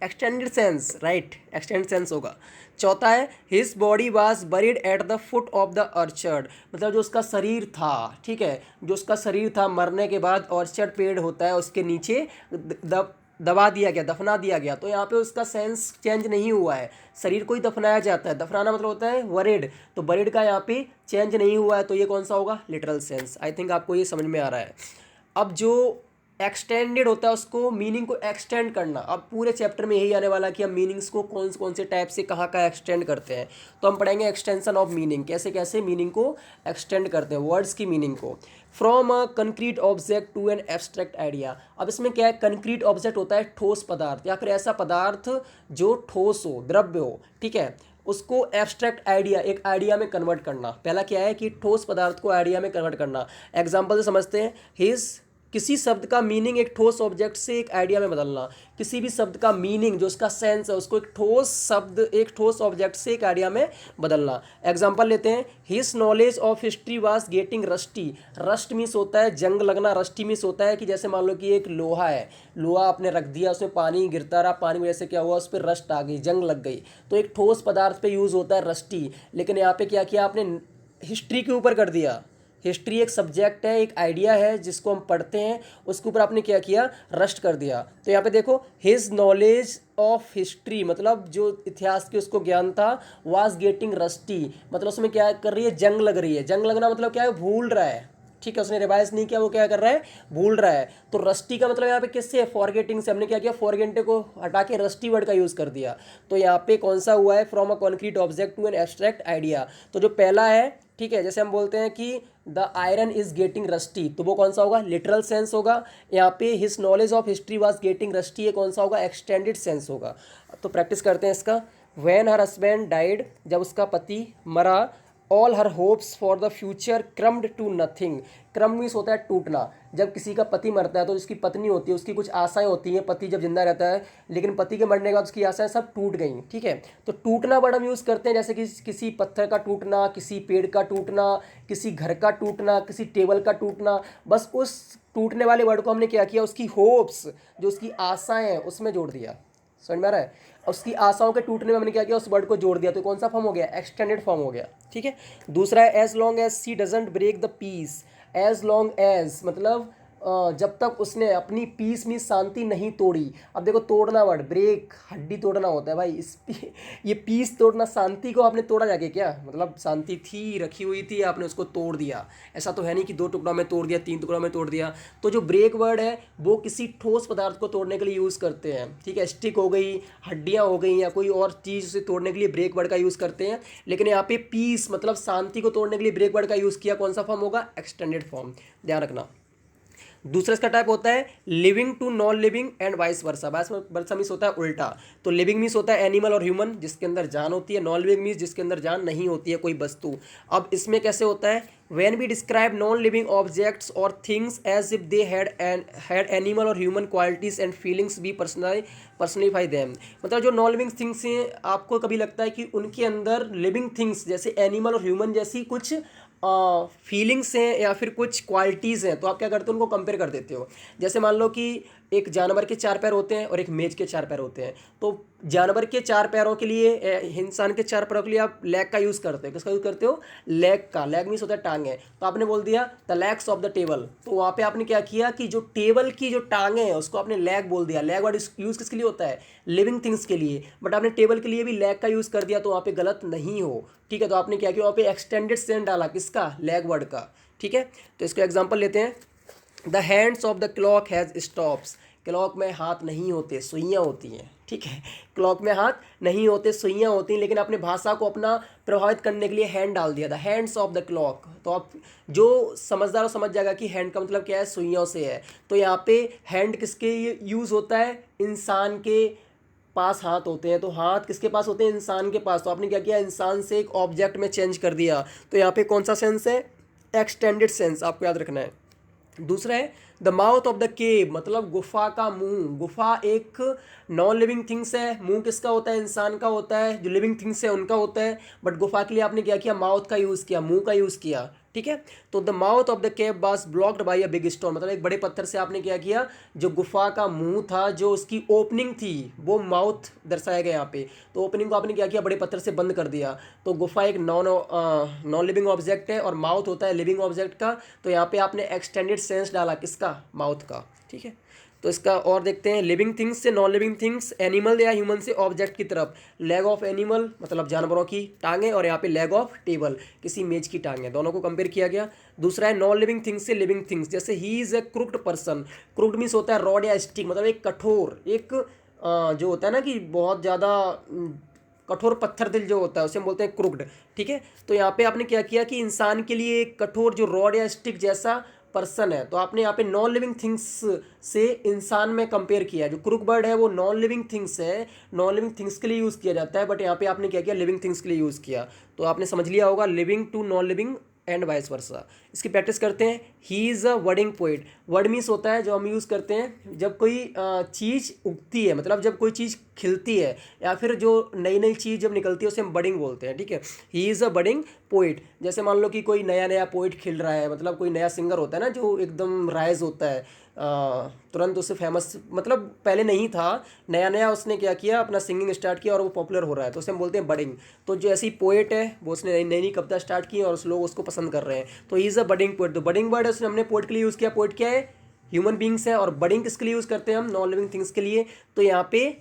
Extended sense, right, extended sense होगा। चौथा है his body was buried at the foot of the orchard, मतलब जो उसका शरीर था, ठीक है, जो उसका शरीर था मरने के बाद ऑर्चर्ड पेड़ होता है उसके नीचे दबा दिया गया, दफना दिया गया। तो यहाँ पे उसका सेंस चेंज नहीं हुआ है, शरीर को ही दफनाया जाता है, दफनाना मतलब होता है वरीड, तो बरीड का यहाँ पे चेंज नहीं हुआ है, तो ये कौन सा होगा? Literal sense. आई थिंक आपको ये समझ में आ रहा है। अब जो एक्सटेंडेड होता है उसको मीनिंग को एक्सटेंड करना, अब पूरे चैप्टर में यही आने वाला कि हम मीनिंग्स को कौन से टाइप से कहाँ एक्सटेंड करते हैं। तो हम पढ़ेंगे एक्सटेंशन ऑफ मीनिंग, कैसे कैसे मीनिंग को एक्सटेंड करते हैं, वर्ड्स की मीनिंग को। From a concrete object to an abstract idea, अब इसमें क्या है? कंक्रीट ऑब्जेक्ट होता है ठोस पदार्थ या फिर ऐसा पदार्थ जो ठोस हो, द्रव्य हो, ठीक है, उसको एब्स्ट्रैक्ट आइडिया, एक आइडिया में कन्वर्ट करना। पहला क्या है कि ठोस पदार्थ को आइडिया में कन्वर्ट करना। एग्जाम्पल से समझते हैं, हिज किसी शब्द का मीनिंग एक ठोस ऑब्जेक्ट से एक आइडिया में बदलना, किसी भी शब्द का मीनिंग जो उसका सेंस है उसको एक ठोस शब्द एक ठोस ऑब्जेक्ट से एक आइडिया में बदलना। एग्जांपल लेते हैं, his knowledge of history was getting rusty. Rust means होता है जंग लगना, रस्टी मीन्स होता है कि जैसे मान लो कि एक लोहा है, लोहा आपने रख दिया, उसमें पानी गिरता रहा, पानी की वजह से क्या हुआ, उस पर रस्ट आ गई, जंग लग गई, तो एक ठोस पदार्थ पे यूज़ होता है रस्टी। लेकिन यहाँ पे क्या किया आपने, हिस्ट्री के ऊपर कर दिया। हिस्ट्री एक सब्जेक्ट है, एक आइडिया है जिसको हम पढ़ते हैं, उसके ऊपर आपने क्या किया, रस्ट कर दिया। तो यहाँ पे देखो, हिज नॉलेज ऑफ हिस्ट्री मतलब जो इतिहास की उसको ज्ञान था, वाज गेटिंग रस्टी मतलब उसमें क्या कर रही है, जंग लग रही है। जंग लगना मतलब क्या है, भूल रहा है, ठीक है, उसने रिवाइज नहीं किया, वो क्या कर रहा है, भूल रहा है। तो रस्टी का मतलब यहाँ पे किससे है, फॉरगेटिंग से। हमने क्या किया, फॉरगेटे को हटा के रस्टी वर्ड का यूज़ कर दिया। तो यहाँ पे कौन सा हुआ है, from a concrete object to an abstract idea. तो जो पहला है, ठीक है, जैसे हम बोलते हैं कि the iron is getting rusty, तो वो कौन सा होगा, लिटरल सेंस होगा। यहाँ पे his knowledge of history was getting rusty, ये कौन सा होगा, एक्सटेंडेड सेंस होगा। तो प्रैक्टिस करते हैं इसका। व्हेन हर हस्बैंड डाइड, जब उसका पति मरा, all her hopes for the future crumbled to nothing. Crumble means होता है टूटना। जब किसी का पति मरता है तो जिसकी पत्नी होती है उसकी कुछ आशाएं होती हैं, पति जब जिंदा रहता है, लेकिन पति के मरने के बाद उसकी आशाएं सब टूट गई, ठीक है। तो टूटना वर्ड हम यूज़ करते हैं, जैसे कि किसी पत्थर का टूटना, किसी पेड़ का टूटना, किसी घर का टूटना, किसी टेबल का टूटना। बस उस टूटने वाले वर्ड को हमने क्या किया, उसकी होप्स जो उसकी आशाएं हैं उसमें जोड़ दिया। समझ में आ रहा है, उसकी आशाओं के टूटने में हमने क्या किया, उस वर्ड को जोड़ दिया। तो कौन सा फॉर्म हो गया, एक्सटेंडेड फॉर्म हो गया, ठीक है। दूसरा है, as long as she doesn't break the peace. As long as मतलब जब तक उसने अपनी पीस में शांति नहीं तोड़ी। अब देखो, तोड़ना वर्ड, ब्रेक हड्डी तोड़ना होता है भाई, ये पीस तोड़ना, शांति को आपने तोड़ा जाके क्या, मतलब शांति थी, रखी हुई थी, आपने उसको तोड़ दिया। ऐसा तो है नहीं कि 2 टुकड़ों में तोड़ दिया, 3 टुकड़ों में तोड़ दिया। तो जो ब्रेक वर्ड है वो किसी ठोस पदार्थ को तोड़ने के लिए यूज़ करते हैं, ठीक है। स्टिक हो गई, हड्डियाँ हो गई, या कोई और चीज़ से तोड़ने के लिए ब्रेक वर्ड का यूज़ करते हैं। लेकिन यहाँ पे पीस मतलब शांति को तोड़ने के लिए ब्रेक वर्ड का यूज़ किया। कौन सा फॉर्म होगा, एक्सटेंडेड फॉर्म, ध्यान रखना। दूसरा इसका टाइप होता है living to non living and vice versa. Vice versa means होता है उल्टा। तो लिविंग मीन्स होता है एनिमल और ह्यूमन जिसके अंदर जान होती है, नॉन लिविंग मीन्स जिसके अंदर जान नहीं होती है, कोई वस्तु। अब इसमें कैसे होता है, when we describe non living objects और things as if they had animal और human qualities and feelings we personify them. मतलब जो नॉन लिविंग थिंग्स हैं, आपको कभी लगता है कि उनके अंदर लिविंग थिंग्स जैसे एनिमल और ह्यूमन जैसी कुछ फीलिंग्स हैं या फिर कुछ क्वालिटीज़ हैं, तो आप क्या करते हो, उनको कंपेयर कर देते हो। जैसे मान लो कि एक जानवर के 4 पैर होते हैं और एक मेज के 4 पैर होते हैं। तो जानवर के 4 पैरों के लिए, इंसान के 4 पैरों के लिए आप लेग का यूज़ करते हो। किसका यूज़ करते हो, लेग का। लेग मीन्स होता है टांगे। तो आपने बोल दिया the legs of the table, तो वहाँ पे आपने क्या किया कि जो टेबल की जो टांगे हैं उसको आपने लेग बोल दिया। लेग वर्ड यूज़ किसके लिए होता है, लिविंग थिंग्स के लिए, बट आपने टेबल के लिए भी लेग का यूज़ कर दिया, तो वहाँ पे गलत नहीं हो, ठीक है। तो आपने क्या किया, वहाँ पे एक्सटेंडेड सेंस डाला, किसका, लेग वर्ड का, ठीक है। तो इसको एग्जाम्पल लेते हैं, the hands of the clock has stops. Clock में हाथ नहीं होते, सुइयाँ होती हैं, ठीक है। क्लॉक में हाथ नहीं होते, सुइयाँ होती हैं, लेकिन अपने भाषा को अपना प्रभावित करने के लिए हैंड डाल दिया, the hands of the clock. तो आप जो समझदार हो समझ जाएगा कि हैंड का मतलब क्या है, सुइयों से है। तो यहाँ पे हैंड किसके यूज़ होता है, इंसान के पास हाथ होते हैं। तो हाथ किसके पास होते हैं, इंसान के पास। तो आपने क्या किया, इंसान से एक ऑब्जेक्ट में चेंज कर दिया। तो यहाँ पे कौन सा सेंस है, एक्सटेंडेड सेंस, आपको याद रखना है। दूसरा है the mouth of the cave, मतलब गुफा का मुंह। गुफा एक नॉन लिविंग थिंग्स है, मुंह किसका होता है, इंसान का होता है। जो लिविंग थिंग्स है उनका होता है, बट गुफा के लिए आपने क्या किया, माउथ का यूज़ किया, मुंह का यूज़ किया, ठीक है। तो the mouth of the cave was blocked by a big stone, मतलब एक बड़े पत्थर से आपने क्या किया, जो गुफा का मुंह था, जो उसकी ओपनिंग थी, वो माउथ दर्शाया गया यहाँ पे। तो ओपनिंग को आपने क्या किया, बड़े पत्थर से बंद कर दिया। तो गुफा एक नॉन लिविंग ऑब्जेक्ट है और माउथ होता है लिविंग ऑब्जेक्ट का। तो यहाँ पे आपने एक्सटेंडेड सेंस डाला, किसका, माउथ का, ठीक है। तो इसका और देखते हैं, लिविंग थिंग्स से नॉन लिविंग थिंग्स, एनिमल या ह्यूमन से ऑब्जेक्ट की तरफ। लेग ऑफ एनिमल मतलब जानवरों की टांगें, और यहाँ पे लेग ऑफ टेबल किसी मेज की टांगें, दोनों को कंपेयर किया गया। दूसरा है नॉन लिविंग थिंग्स से लिविंग थिंग्स, जैसे he is a crooked person. Crooked means होता है रॉड या स्टिक, मतलब एक कठोर, एक जो होता है ना कि बहुत ज़्यादा कठोर पत्थर दिल जो होता है उसे हम बोलते हैं क्रुक्ड, ठीक है। तो यहाँ पे आपने क्या किया कि इंसान के लिए एक कठोर जो रॉड या स्टिक जैसा पर्सन है, तो आपने यहाँ पे नॉन लिविंग थिंग्स से इंसान में कंपेयर किया। जो क्रुक बर्ड है वो नॉन लिविंग थिंग्स है, नॉन लिविंग थिंग्स के लिए यूज़ किया जाता है, बट यहाँ पे आपने क्या किया, लिविंग थिंग्स के लिए यूज़ किया। तो आपने समझ लिया होगा, living to non living and vice versa. इसकी प्रैक्टिस करते हैं। He is a budding poet. Word means होता है जो हम यूज़ करते हैं जब कोई चीज़ उगती है, मतलब जब कोई चीज़ खिलती है या फिर जो नई नई चीज़ जब निकलती है उसे हम बडिंग बोलते हैं, ठीक है। ही इज़ अ बडिंग पोइट। जैसे मान लो कि कोई नया नया पोइट खिल रहा है, मतलब कोई नया सिंगर होता है ना जो एकदम राइज होता है, तुरंत उससे फेमस, मतलब पहले नहीं था, नया नया उसने क्या किया, अपना सिंगिंग स्टार्ट किया और वो पॉपुलर हो रहा है, तो उसे हम बोलते हैं बडिंग। तो जो ऐसी पोएट है वो उसने नई नई कविता स्टार्ट की और उस लोग उसको पसंद कर रहे हैं, तो ही इज़ अ बडिंग पोएट। तो बडिंग वर्ड है उसने हमने पोएट के लिए यूज़ किया। पोएट क्या है? ह्यूमन बींग्स है। और बडिंग किसके लिए यूज़ करते हैं हम? नॉन लिविंग थिंग्स के लिए। तो यहाँ पे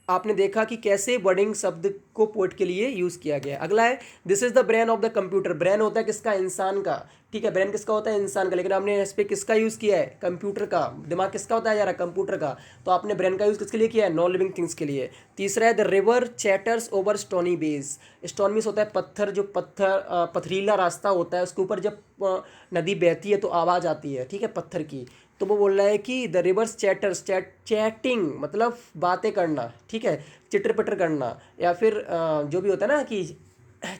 आपने देखा कि कैसे वर्डिंग शब्द को पोर्ट के लिए यूज़ किया गया। अगला है this is the brain of the computer. Brain होता है किसका? इंसान का, ठीक है। ब्रेन किसका होता है? इंसान का। लेकिन आपने इस पर किसका यूज़ किया है? कंप्यूटर का। दिमाग किसका होता है यार? कंप्यूटर का। तो आपने ब्रेन का यूज़ किसके लिए किया है? नॉन लिविंग थिंग्स के लिए। तीसरा है the river chatters over stony base. Stone means होता है पत्थर, जो पथरीला रास्ता होता है उसके ऊपर जब नदी बहती है तो आवाज़ आती है, ठीक है, पत्थर की। तो वो बोल रहा है कि द रिवर्स चैटर्स, चैटिंग मतलब बातें करना, ठीक है, चिटर पिटर करना, या फिर जो भी होता है ना कि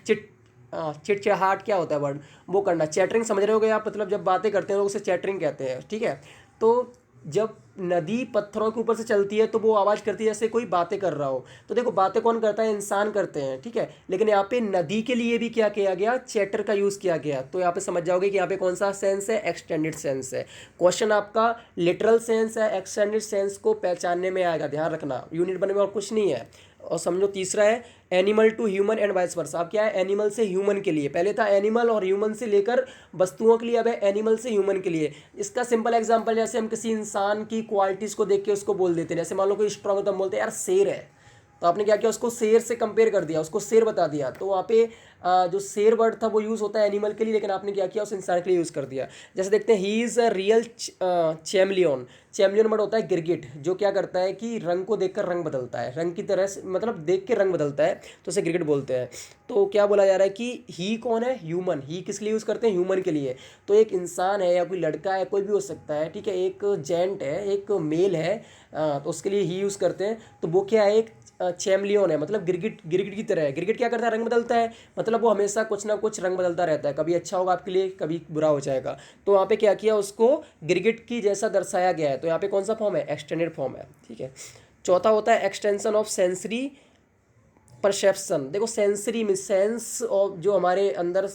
चिट चिटचहाट क्या होता है वर्ड, वो करना। चैटरिंग समझ रहे होगे आप, मतलब जब बातें करते हैं तो उसे चैटरिंग कहते हैं, ठीक है। तो जब नदी पत्थरों के ऊपर से चलती है तो वो आवाज़ करती है जैसे कोई बातें कर रहा हो। तो देखो बातें कौन करता है? इंसान करते हैं, ठीक है। लेकिन यहाँ पे नदी के लिए भी क्या किया गया? चैटर का यूज़ किया गया। तो यहाँ पे समझ जाओगे कि यहाँ पे कौन सा सेंस है? एक्सटेंडेड सेंस है। क्वेश्चन आपका लिटरल सेंस है एक्सटेंडेड सेंस को पहचानने में आएगा, ध्यान रखना। यूनिट बने में और कुछ नहीं है। और समझो तीसरा है animal to human and vice versa. अब क्या है? एनिमल से ह्यूमन के लिए। पहले था एनिमल और ह्यूमन से लेकर वस्तुओं के लिए, अब है एनिमल से ह्यूमन के लिए। इसका सिंपल एग्जांपल, जैसे हम किसी इंसान की क्वालिटीज़ को देख के उसको बोल देते हैं। जैसे मान लो कोई स्ट्रांग है तो हम बोलते हैं यार शेर है। तो आपने क्या किया? उसको शेर से कंपेयर कर दिया, उसको शेर बता दिया। तो वहाँ पे जो शेर वर्ड था वो यूज़ होता है एनिमल के लिए, लेकिन आपने क्या किया? उस इंसान के लिए यूज़ कर दिया। जैसे देखते हैं he is a real chameleon. Chameleon word होता है गिरगिट, जो क्या करता है कि रंग को देखकर रंग बदलता है, रंग की तरह से, मतलब देख के रंग बदलता है, तो उसे गिरगिट बोलते हैं। तो क्या बोला जा रहा है कि ही कौन है? ह्यूमन। ही किस लिए यूज़ करते हैं? ह्यूमन के लिए। तो एक इंसान है या कोई लड़का है, कोई भी हो सकता है, ठीक है, एक जेंट है, एक मेल है, तो उसके लिए ही यूज़ करते हैं। तो वो क्या है? एक चैमलियन है, मतलब गिरगिट, गिरगिट की तरह है। गिरगिट क्या करता है? रंग बदलता है, मतलब वो हमेशा कुछ ना कुछ रंग बदलता रहता है, कभी अच्छा होगा आपके लिए, कभी बुरा हो जाएगा। तो वहाँ पे क्या किया? उसको गिरगिट की जैसा दर्शाया गया है। तो यहाँ पे कौन सा फॉर्म है? एक्सटेंडेड फॉर्म है, ठीक है। चौथा होता है एक्सटेंशन ऑफ सेंसरी परसेप्शन। देखो सेंसरी में सेंस ऑफ जो हमारे अंदर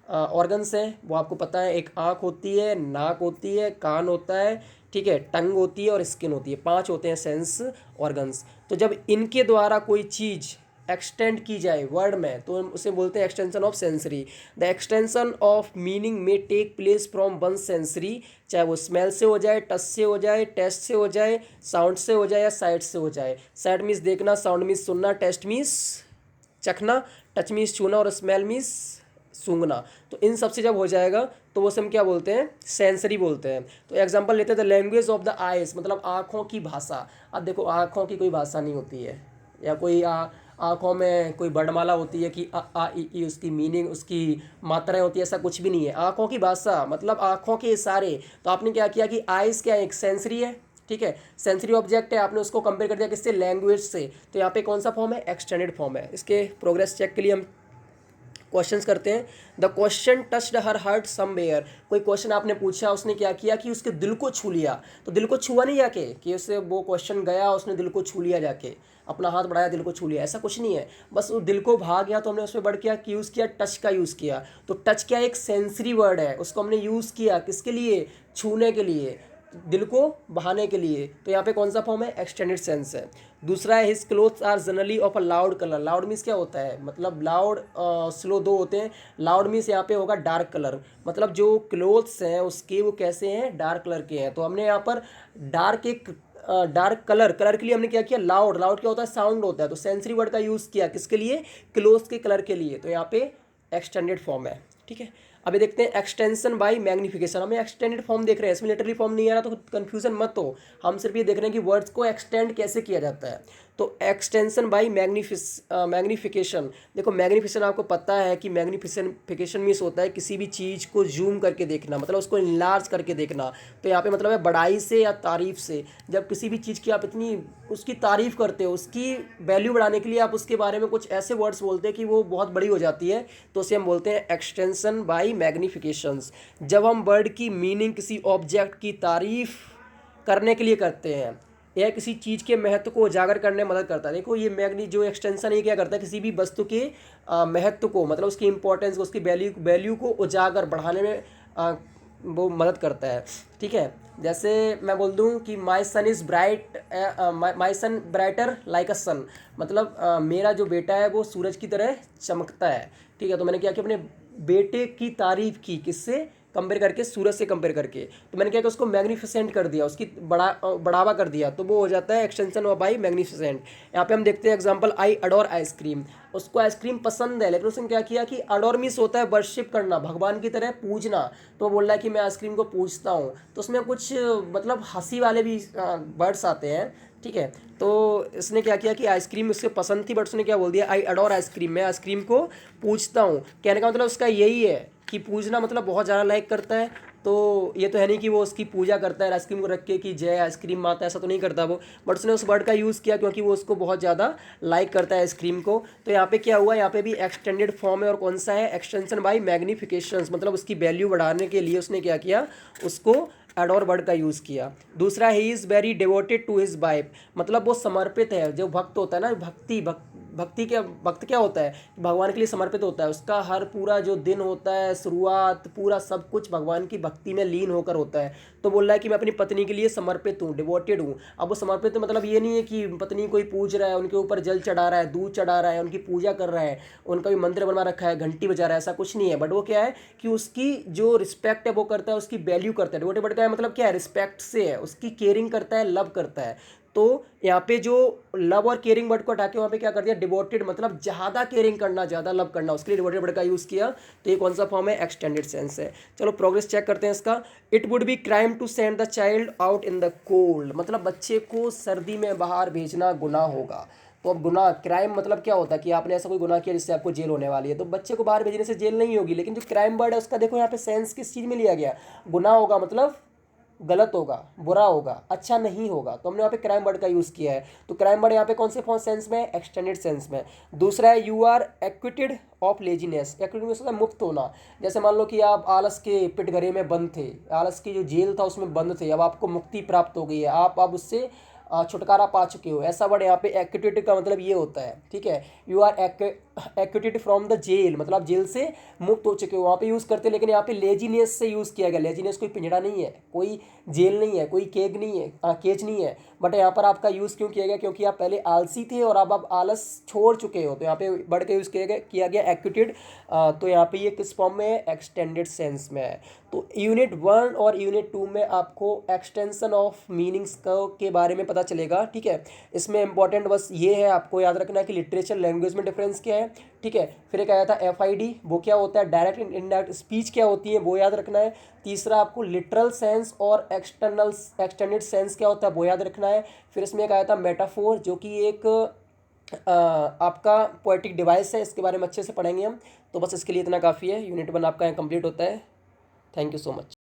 ऑर्गन्स हैं वो आपको पता है। एक आँख होती है, नाक होती है, कान होता है, ठीक है, टंग होती है और स्किन होती है। 5 होते हैं सेंस ऑर्गन्स। तो जब इनके द्वारा कोई चीज़ एक्सटेंड की जाए वर्ड में तो हम उसे बोलते हैं extension of sensory. The extension of meaning में take place from one sensory, चाहे वो स्मेल से हो जाए, टच से हो जाए, टेस्ट से हो जाए, साउंड से हो जाए या साइट से हो जाए। साइट मीन्स देखना, साउंड मीन्स सुनना, टेस्ट मीन्स चखना, टच मीन्स छूना और स्मेल मीन्स सूंघना। तो इन सब से जब हो जाएगा तो वो हम क्या बोलते हैं? सेंसरी बोलते हैं। तो एग्जांपल लेते हैं the language of the eyes, मतलब आँखों की भाषा। अब देखो आँखों की कोई भाषा नहीं होती है, या कोई आँखों में कोई वर्णमाला होती है कि आ ई ई उसकी मीनिंग, उसकी मात्राएं होती है, ऐसा कुछ भी नहीं है। आँखों की भाषा मतलब आँखों के इशारे। तो आपने क्या किया कि आइज़ क्या एक सेंसरी है, ठीक है, सेंसरी ऑब्जेक्ट है, आपने उसको कंपेयर कर दिया किससे? लैंग्वेज से। तो यहाँ पे कौन सा फॉर्म है? एक्सटेंडेड फॉर्म है। इसके प्रोग्रेस चेक के लिए हम क्वेश्चंस करते हैं। The question touched her heart somewhere. कोई क्वेश्चन आपने पूछा, उसने क्या किया कि उसके दिल को छू लिया। तो दिल को छुआ नहीं जाके कि उससे वो क्वेश्चन गया, उसने दिल को छू लिया, जाके अपना हाथ बढ़ाया, दिल को छू लिया, ऐसा कुछ नहीं है। बस वो दिल को भा गया तो हमने उसमें बढ़ क्या यूज़ किया? टच का यूज़ किया। तो टच क्या एक सेंसरी वर्ड है, उसको हमने यूज़ किया किसके लिए? छूने के लिए, दिल को बहाने के लिए। तो यहाँ पे कौन सा फॉर्म है? एक्सटेंडेड सेंस है। दूसरा है his clothes are generally of a loud colour. Loud means क्या होता है? मतलब लाउड स्लो दो होते हैं। लाउड मीन्स यहाँ पे होगा डार्क कलर, मतलब जो क्लोथ्स हैं उसके वो कैसे हैं? डार्क कलर के हैं। तो हमने यहाँ पर डार्क एक डार्क कलर, कलर के लिए हमने क्या किया? लाउड। लाउड क्या होता है? साउंड होता है। तो सेंसरी वर्ड का यूज़ किया किसके लिए? क्लोथ्स के कलर के लिए। तो यहाँ पे एक्सटेंडेड फॉर्म है, ठीक है। अभी देखते हैं एक्सटेंशन बाय मैग्निफिकेशन। हमें एक्सटेंडेड फॉर्म देख रहे हैं, इसमें लिटरली फॉर्म नहीं आ रहा तो कंफ्यूजन मत हो। हम सिर्फ ये देख रहे हैं कि वर्ड्स को एक्सटेंड कैसे किया जाता है। तो एक्सटेंशन बाई मैग्नीफिकेशन, देखो मैग्नीफिकेशन आपको पता है कि मैग्नीफिकेशन मीन्स होता है किसी भी चीज़ को जूम करके देखना, मतलब उसको इनलार्ज करके देखना। तो यहाँ पे मतलब है बड़ाई से या तारीफ से, जब किसी भी चीज़ की आप इतनी उसकी तारीफ करते हो, उसकी वैल्यू बढ़ाने के लिए आप उसके बारे में कुछ ऐसे वर्ड्स बोलते हैं कि वो बहुत बड़ी हो जाती है, तो उसे हम बोलते हैं एक्सटेंशन बाई मैग्नीफिकेशंस। जब हम वर्ड की मीनिंग किसी ऑब्जेक्ट की तारीफ करने के लिए करते हैं, यह किसी चीज़ के महत्व को उजागर करने में मदद करता है। देखो ये मैग्नी जो एक्सटेंशन ये क्या करता है, किसी भी वस्तु के महत्व को, मतलब उसकी इंपॉर्टेंस को, उसकी वैल्यू को उजागर बढ़ाने में वो मदद करता है। ठीक है, जैसे मैं बोल दूं कि my son is bright, my son brighter like a sun, मतलब मेरा जो बेटा है वो सूरज की तरह चमकता है। ठीक है, तो मैंने क्या कि अपने बेटे की तारीफ की, किससे कंपेयर करके, सूरज से कंपेयर करके, तो मैंने क्या कि उसको मैग्निफिसेंट कर दिया, उसकी बढ़ावा कर दिया, तो वो हो जाता है एक्सटेंशन ऑफ बाई मैग्निफिसेंट। यहाँ पे हम देखते हैं एग्जांपल, आई अडोर आइसक्रीम, उसको आइसक्रीम पसंद है, लेकिन उसने क्या किया कि अडोर मीन्स होता है वर्शिप करना, भगवान की तरह पूजना, तो वो बोल रहा है कि मैं आइसक्रीम को पूजता हूँ, तो उसमें कुछ मतलब हंसी वाले भी वर्ड्स आते हैं। ठीक है, तो इसने क्या किया कि आइसक्रीम उससे पसंद थी, बट उसने क्या बोल दिया, आई अडोर आइसक्रीम, मैं आइसक्रीम को पूजता हूँ। कहने का मतलब उसका यही है कि पूजना मतलब बहुत ज़्यादा लाइक करता है। तो ये तो है नहीं कि वो उसकी पूजा करता है आइसक्रीम को रख के कि जय आइसक्रीम माता, ऐसा तो नहीं करता वो, बट उसने उस वर्ड का यूज़ किया क्योंकि वो उसको बहुत ज़्यादा लाइक करता है आइसक्रीम को। तो यहाँ पे क्या हुआ, यहाँ पे भी एक्सटेंडेड फॉर्म है, और कौन सा है, एक्सटेंशन बाई मैग्निफिकेशंस, मतलब उसकी वैल्यू बढ़ाने के लिए उसने क्या किया, उसको एडोर वर्ड का यूज़ किया। दूसरा, he is very devoted to his wife, मतलब वो समर्पित है, जो भक्त होता है ना, भक्त क्या होता है, भगवान के लिए समर्पित होता है, उसका हर पूरा जो दिन होता है, शुरुआत पूरा सब कुछ भगवान की भक्ति में लीन होकर होता है। तो बोल रहा है कि मैं अपनी पत्नी के लिए समर्पित हूँ, डिवोटेड हूँ। अब वो समर्पित मतलब ये नहीं है कि पत्नी कोई पूज रहा है, उनके ऊपर जल चढ़ा रहा है, दूध चढ़ा रहा है, उनकी पूजा कर रहा है, उनका भी मंदिर बना रखा है, घंटी बजा रहा है, ऐसा कुछ नहीं है, बट वो क्या है कि उसकी जो रिस्पेक्ट है वो करता है, उसकी वैल्यू करता है। डिवोटेड वर्ड का मतलब क्या है, रिस्पेक्ट से है, उसकी केयरिंग करता है, लव करता है। तो यहाँ पे जो लव और केयरिंग वर्ड को हटा के वहाँ पे क्या कर दिया, डिवोटेड, मतलब ज़्यादा केयरिंग करना, ज़्यादा लव करना, उसके लिए डिवोटेड वर्ड का यूज़ किया। तो ये कौन सा फॉर्म है, एक्सटेंडेड सेंस है। चलो प्रोग्रेस चेक करते हैं इसका। It would be crime to send the child out in the cold, मतलब बच्चे को सर्दी में बाहर भेजना गुनाह होगा। तो अब गुनाह, क्राइम मतलब क्या होता है कि आपने ऐसा कोई गुनाह किया जिससे आपको जेल होने वाली है, तो बच्चे को बाहर भेजने से जेल नहीं होगी। लेकिन जो क्राइम वर्ड है उसका देखो यहाँ पे सेंस किस चीज़ में लिया गया, गुनाह होगा, मतलब गलत होगा, बुरा होगा, अच्छा नहीं होगा, तो हमने यहाँ पे क्राइम वर्ड का यूज़ किया है। तो क्राइम वर्ड यहाँ पे कौन से फॉर्म सेंस में, एक्सटेंडेड सेंस में। दूसरा है, you are acquitted of laziness, acquitted होता है मुक्त होना। जैसे मान लो कि आप आलस के पिटघरे में बंद थे, आलस की जो जेल था उसमें बंद थे, अब आपको मुक्ति प्राप्त हो गई है, आप अब उससे छुटकारा पा चुके हो, ऐसा वर्ड यहाँ पे एक्विटेड का मतलब ये होता है। ठीक है, you are acquitted from the jail, मतलब आप जेल से मुक्त हो चुके हो, वहाँ पे यूज़ करते हैं। लेकिन यहाँ पे लेजीनेस से यूज़ किया गया, लेजीनेस कोई पिंजड़ा नहीं है, कोई जेल नहीं है, कोई केज नहीं है, बट यहाँ पर आपका यूज़ क्यों किया गया, क्योंकि आप पहले आलसी थे और अब आप आलस छोड़ चुके हो, तो यहाँ पे वर्ड का यूज़ किया गया एक्विटेड। तो यहाँ पे ये किस फॉर्म में है, एक्सटेंडेड सेंस में है। तो यूनिट 1 और यूनिट 2 में आपको एक्सटेंशन ऑफ मीनिंग्स के बारे में पता चलेगा। ठीक है, इसमें इंपॉर्टेंट बस ये है, आपको याद रखना है कि लिटरेचर लैंग्वेज में डिफरेंस क्या है। ठीक है, फिर एक आया था FID, वो क्या होता है, डायरेक्ट एंड इनडायरेक्ट स्पीच क्या होती है, वो याद रखना है। तीसरा आपको लिटरल सेंस और एक्सटेंडेड सेंस क्या होता है, वो याद रखना है। फिर इसमें एक आया था मेटाफोर, जो कि एक आपका पोएटिक डिवाइस है, इसके बारे में अच्छे से पढ़ेंगे हम। तो बस इसके लिए इतना काफ़ी है, यूनिट 1 आपका यहाँ कंप्लीट होता है। Thank you so much.